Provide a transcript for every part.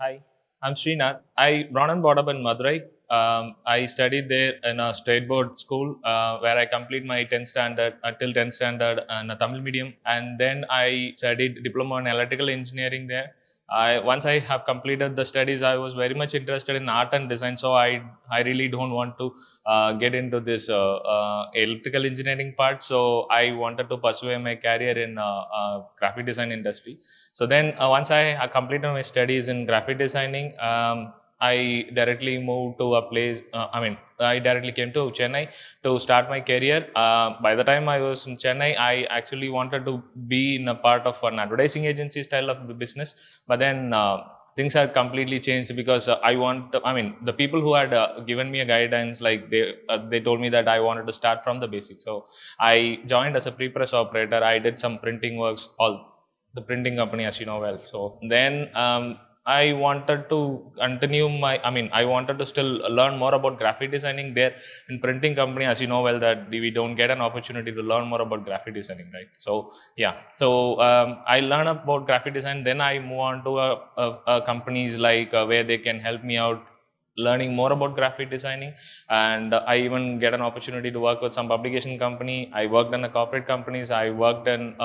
Hi, I'm Srinath. I born and brought up in Madurai. I studied there in a state board school where I complete my 10th standard until 10th standard in a Tamil medium, and then I studied diploma in electrical engineering there. Once I have completed the studies, I was very much interested in art and design, so I really don't want to get into this electrical engineering part. So I wanted to pursue my career in graphic design industry. So then, once I completed my studies in graphic designing, I directly moved to a place. I directly came to Chennai to start my career. By the time I was in Chennai, I actually wanted to be in a part of an advertising agency style of the business. But then things have completely changed because the people who had given me a guidance, like they told me that I wanted to start from the basics. So I joined as a pre-press operator. I did some printing works, all the printing company, as you know well. So then I wanted to continue I wanted to still learn more about graphic designing there in printing company. As you know well, that we don't get an opportunity to learn more about graphic designing, right? So yeah, so I learn about graphic design. Then I move on to a companies like where they can help me out learning more about graphic designing, and I even get an opportunity to work with some publication company. I worked in a corporate companies. I worked in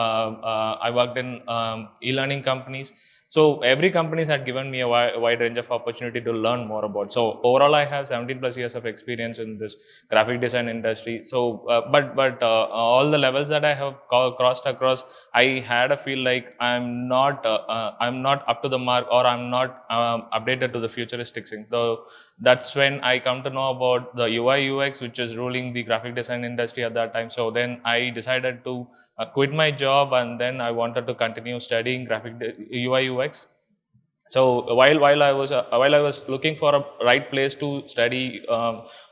e-learning companies. So every companies had given me a wide range of opportunity to learn more about. So overall, I have 17 plus years of experience in this graphic design industry. So but all the levels that I have crossed across, I had a feel like I'm not up to the mark, or I'm not updated to the futuristic things. So that's when I come to know about the UI UX, which is ruling the graphic design industry at that time. So then I decided to quit my job, and then I wanted to continue studying UI UX. So while I was looking for a right place to study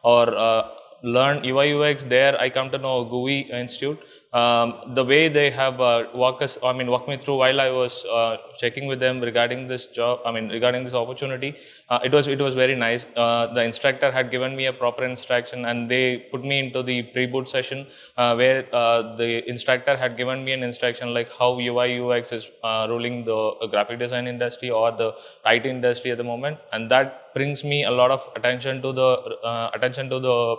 or learn UI UX, there I come to know Guvi Institute. The way they have walked me through while I was checking with them regarding this job, regarding this opportunity. It was very nice. The instructor had given me a proper instruction, and they put me into the pre-boot session where the instructor had given me an instruction like how UI UX is ruling the graphic design industry or the IT industry at the moment, and that brings me a lot of attention to the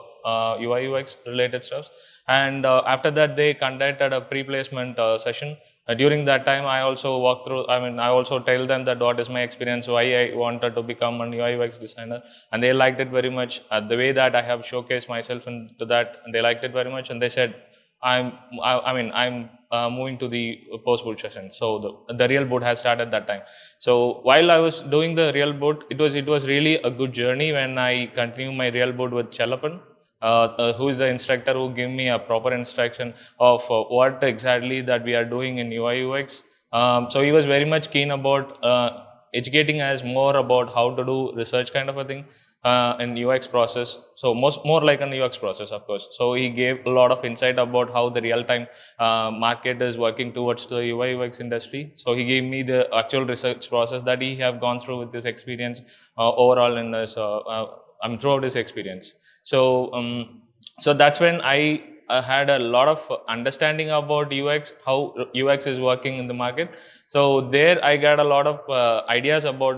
UI UX related stuff. And after that, they conducted a pre-placement session. During that time, I also walk through. I also tell them that what is my experience, why I wanted to become an UI UX designer, and they liked it very much. The way that I have showcased myself into that, and they liked it very much, and they said, I'm moving to the post-boot session. So the real boot has started that time. So while I was doing the real boot, it was really a good journey when I continued my real boot with Chalapan, who is the instructor who gave me a proper instruction of what exactly that we are doing in UI UX. So he was very much keen about educating us more about how to do research kind of a thing in UX process. So more like an UX process, of course. So he gave a lot of insight about how the real time market is working towards the UI UX industry. So he gave me the actual research process that he have gone through with his experience overall in this throughout his experience. So that's when I had a lot of understanding about UX, how UX is working in the market. So there I got a lot of ideas about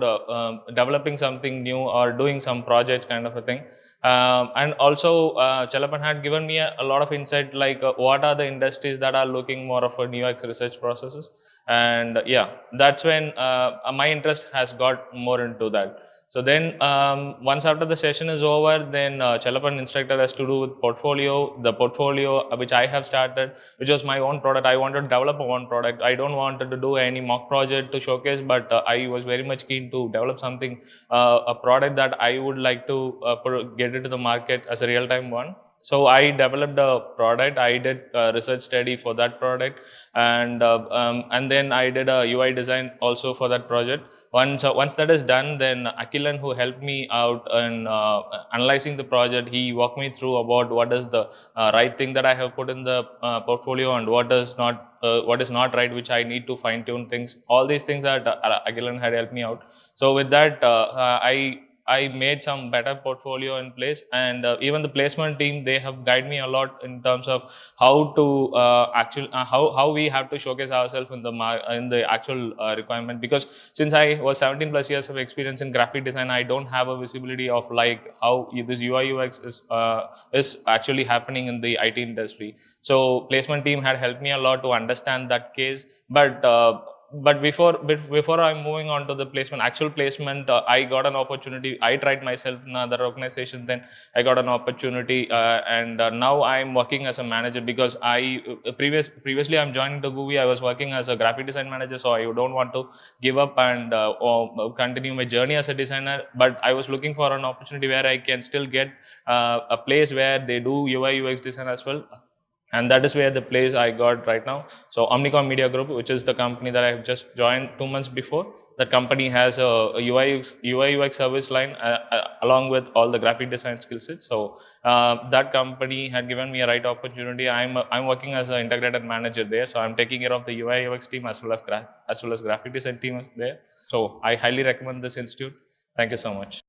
developing something new or doing some projects kind of a thing. And also Chalapan had given me a lot of insight, like what are the industries that are looking more of a UX research processes. And yeah, that's when my interest has got more into that. So then once after the session is over, then Chalapan instructor has to do with portfolio. The portfolio which I have started, which was my own product. I wanted to develop a one product. I don't wanted to do any mock project to showcase, but I was very much keen to develop something, a product that I would like to get into the market as a real-time one. So I developed a product. I did a research study for that product, and then I did a UI design also for that project. Once that is done, then Akilan, who helped me out in analyzing the project, he walked me through about what is the right thing that I have put in the portfolio, and what is not right, which I need to fine tune things. All these things that Akilan had helped me out. So with that, I made some better portfolio in place, and even the placement team, they have guided me a lot in terms of how to how we have to showcase ourselves in the actual requirement. Because since I was 17 plus years of experience in graphic design, I don't have a visibility of like how this UI UX is actually happening in the IT industry. So placement team had helped me a lot to understand that case. But before I'm moving on to the placement, actual placement, I got an opportunity. I tried myself in other organizations. Then I got an opportunity, and now I'm working as a manager, because previously I'm joining the Guvi. I was working as a graphic design manager, so I don't want to give up and or continue my journey as a designer. But I was looking for an opportunity where I can still get a place where they do UI UX design as well, and that is where the place I got right now. So Omnicom Media Group, which is the company that I've just joined 2 months before, that company has a UI UX service line, along with all the graphic design skill sets. So that company had given me a right opportunity. I'm working as an integrated manager there, so I'm taking care of the UI UX team as well as graphic design team there. So I highly recommend this institute. Thank you so much.